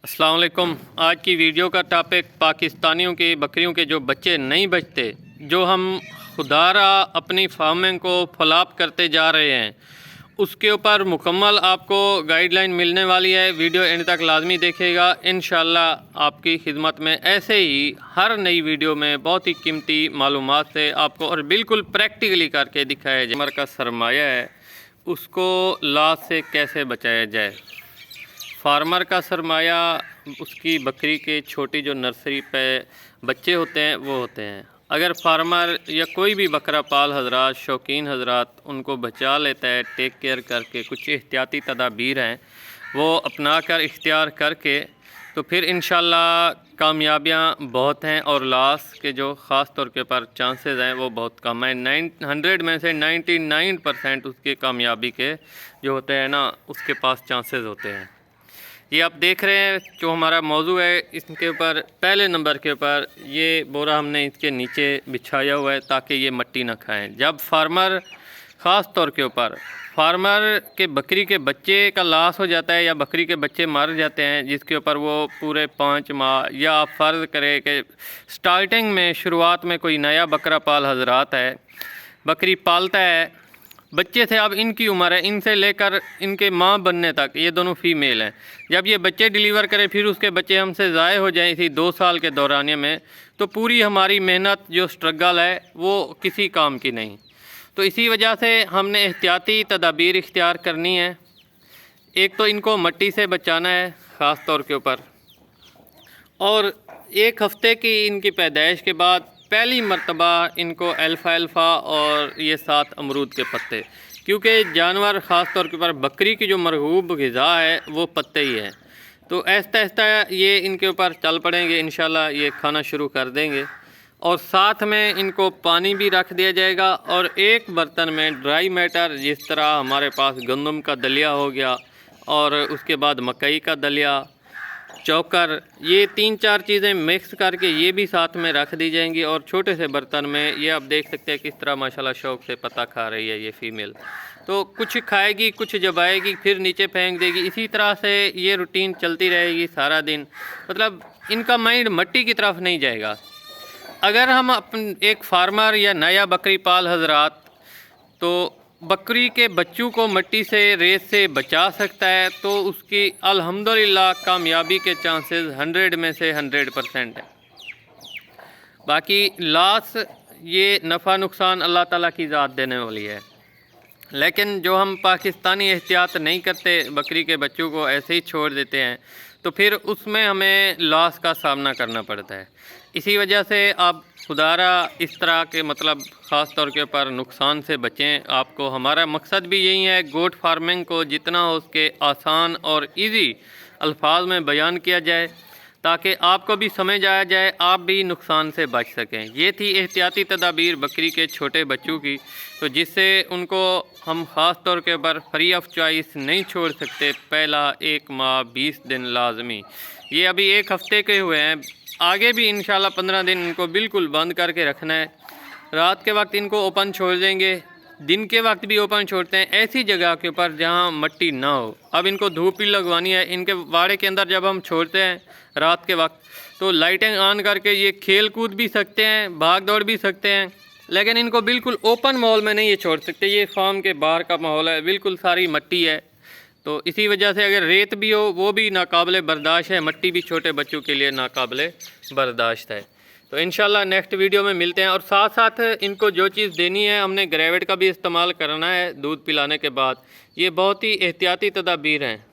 अस्सलाम वालेकुम। आज की वीडियो का टॉपिक पाकिस्तानियों की बकरियों के जो बच्चे नहीं बचते, जो हम खुदारा अपनी फार्मिंग को फॉलोअप करते जा रहे हैं, उसके ऊपर मुकम्मल आपको गाइडलाइन मिलने वाली है। वीडियो एंड तक लाजमी देखिएगा। इंशाल्लाह आपकी खिदमत में ऐसे ही हर नई वीडियो में बहुत ही कीमती मालूमात से आपको और बिल्कुल प्रैक्टिकली करके दिखाया जाए। का सरमाया है उसको लॉस से कैसे बचाया जाए। फार्मर का सरमाया उसकी बकरी के छोटी जो नर्सरी पे बच्चे होते हैं वो होते हैं। अगर फार्मर या कोई भी बकरा पाल हजरात, शौकीन हजरात उनको बचा लेता है टेक केयर करके, कुछ एहतियाती तदाबीर हैं वो अपना कर इख्तियार करके, तो फिर इंशाल्लाह कामयाबियाँ बहुत हैं और लॉस के जो ख़ास तौर के पर चांसेस हैं वो बहुत कम हैं। 100 में से 99% उसके कामयाबी के जो होते हैं ना, उसके पास चांसेस होते हैं। ये आप देख रहे हैं जो हमारा मौजू है, इसके ऊपर पहले नंबर के ऊपर ये बोरा हमने इसके नीचे बिछाया हुआ है ताकि ये मिट्टी ना खाएं। जब फार्मर ख़ास तौर के ऊपर फार्मर के बकरी के बच्चे का लॉस हो जाता है या बकरी के बच्चे मर जाते हैं, जिसके ऊपर वो पूरे 5 माह, या आप फ़र्ज़ करें कि स्टार्टिंग में शुरुआत में कोई नया बकरा पाल हजरात है, बकरी पालता है, बच्चे थे, अब इनकी उम्र है, इनसे लेकर इनके माँ बनने तक ये दोनों फ़ीमेल हैं। जब ये बच्चे डिलीवर करें फिर उसके बच्चे हमसे ज़ाय हो जाएं इसी 2 साल के दौरानिए में, तो पूरी हमारी मेहनत जो स्ट्रगल है वो किसी काम की नहीं। तो इसी वजह से हमने एहतियाती तदाबीर इख्तियार करनी है। एक तो इनको मिट्टी से बचाना है ख़ास तौर के ऊपर, और 1 हफ़्ते की इनकी पैदाइश के बाद पहली मर्तबा इनको अल्फ़ा और ये 7 अमरूद के पत्ते, क्योंकि जानवर ख़ास तौर के ऊपर बकरी की जो मरगूब ग़िज़ा है वो पत्ते ही है। तो आहिस्ता आहिस्ता ये इनके ऊपर चल पड़ेंगे, इंशाल्लाह ये खाना शुरू कर देंगे। और साथ में इनको पानी भी रख दिया जाएगा, और एक बर्तन में ड्राई मैटर, जिस तरह हमारे पास गंदम का दलिया हो गया और उसके बाद मकई का दलिया, चोकर, ये 3-4 चीज़ें मिक्स करके ये भी साथ में रख दी जाएंगी। और छोटे से बर्तन में ये आप देख सकते हैं किस तरह माशाल्लाह शौक़ से पता खा रही है ये फ़ीमेल। तो कुछ खाएगी, कुछ चबाएगी, फिर नीचे फेंक देगी। इसी तरह से ये रूटीन चलती रहेगी सारा दिन। मतलब इनका माइंड मिट्टी की तरफ नहीं जाएगा। अगर हम एक फार्मर या नया बकरी पाल हजरात तो बकरी के बच्चों को मिट्टी से, रेत से बचा सकता है, तो उसकी अल्हम्दुलिल्लाह कामयाबी के चांसेस 100 में से 100% है। बाकी लॉस, ये नफ़ा नुकसान अल्लाह ताला की ज़ात देने वाली है। लेकिन जो हम पाकिस्तानी एहतियात नहीं करते, बकरी के बच्चों को ऐसे ही छोड़ देते हैं, तो फिर उसमें हमें लॉस का सामना करना पड़ता है। इसी वजह से आप खुदारा इस तरह के मतलब ख़ास तौर के ऊपर नुकसान से बचें। आपको हमारा मकसद भी यही है, गोट फार्मिंग को जितना हो उसके आसान और इजी अल्फाज में बयान किया जाए ताकि आपको भी समझ आया जाए, आप भी नुकसान से बच सकें। ये थी एहतियाती तदाबीर बकरी के छोटे बच्चों की, तो जिससे उनको हम ख़ास तौर के ऊपर फ्री ऑफ चॉइस नहीं छोड़ सकते। पहला 1 माह 20 दिन लाजमी, ये अभी 1 हफ़्ते के हुए हैं, आगे भी इंशाल्लाह 15 दिन इनको बिल्कुल बंद करके रखना है। रात के वक्त इनको ओपन छोड़ देंगे, दिन के वक्त भी ओपन छोड़ते हैं, ऐसी जगह के ऊपर जहां मिट्टी ना हो। अब इनको धूप भी लगवानी है। इनके वाड़े के अंदर जब हम छोड़ते हैं रात के वक्त, तो लाइटें ऑन करके ये खेल कूद भी सकते हैं, भाग दौड़ भी सकते हैं, लेकिन इनको बिल्कुल ओपन माहौल में नहीं ये छोड़ सकते। ये फार्म के बाहर का माहौल है, बिल्कुल सारी मिट्टी है, तो इसी वजह से अगर रेत भी हो वो भी नाकाबिले बर्दाश्त है, मिट्टी भी छोटे बच्चों के लिए नाकाबिले बर्दाश्त है। तो इंशाल्लाह नेक्स्ट वीडियो में मिलते हैं। और साथ साथ इनको जो चीज़ देनी है, हमने ग्रेविड का भी इस्तेमाल करना है दूध पिलाने के बाद। ये बहुत ही एहतियाती तदाबीर हैं।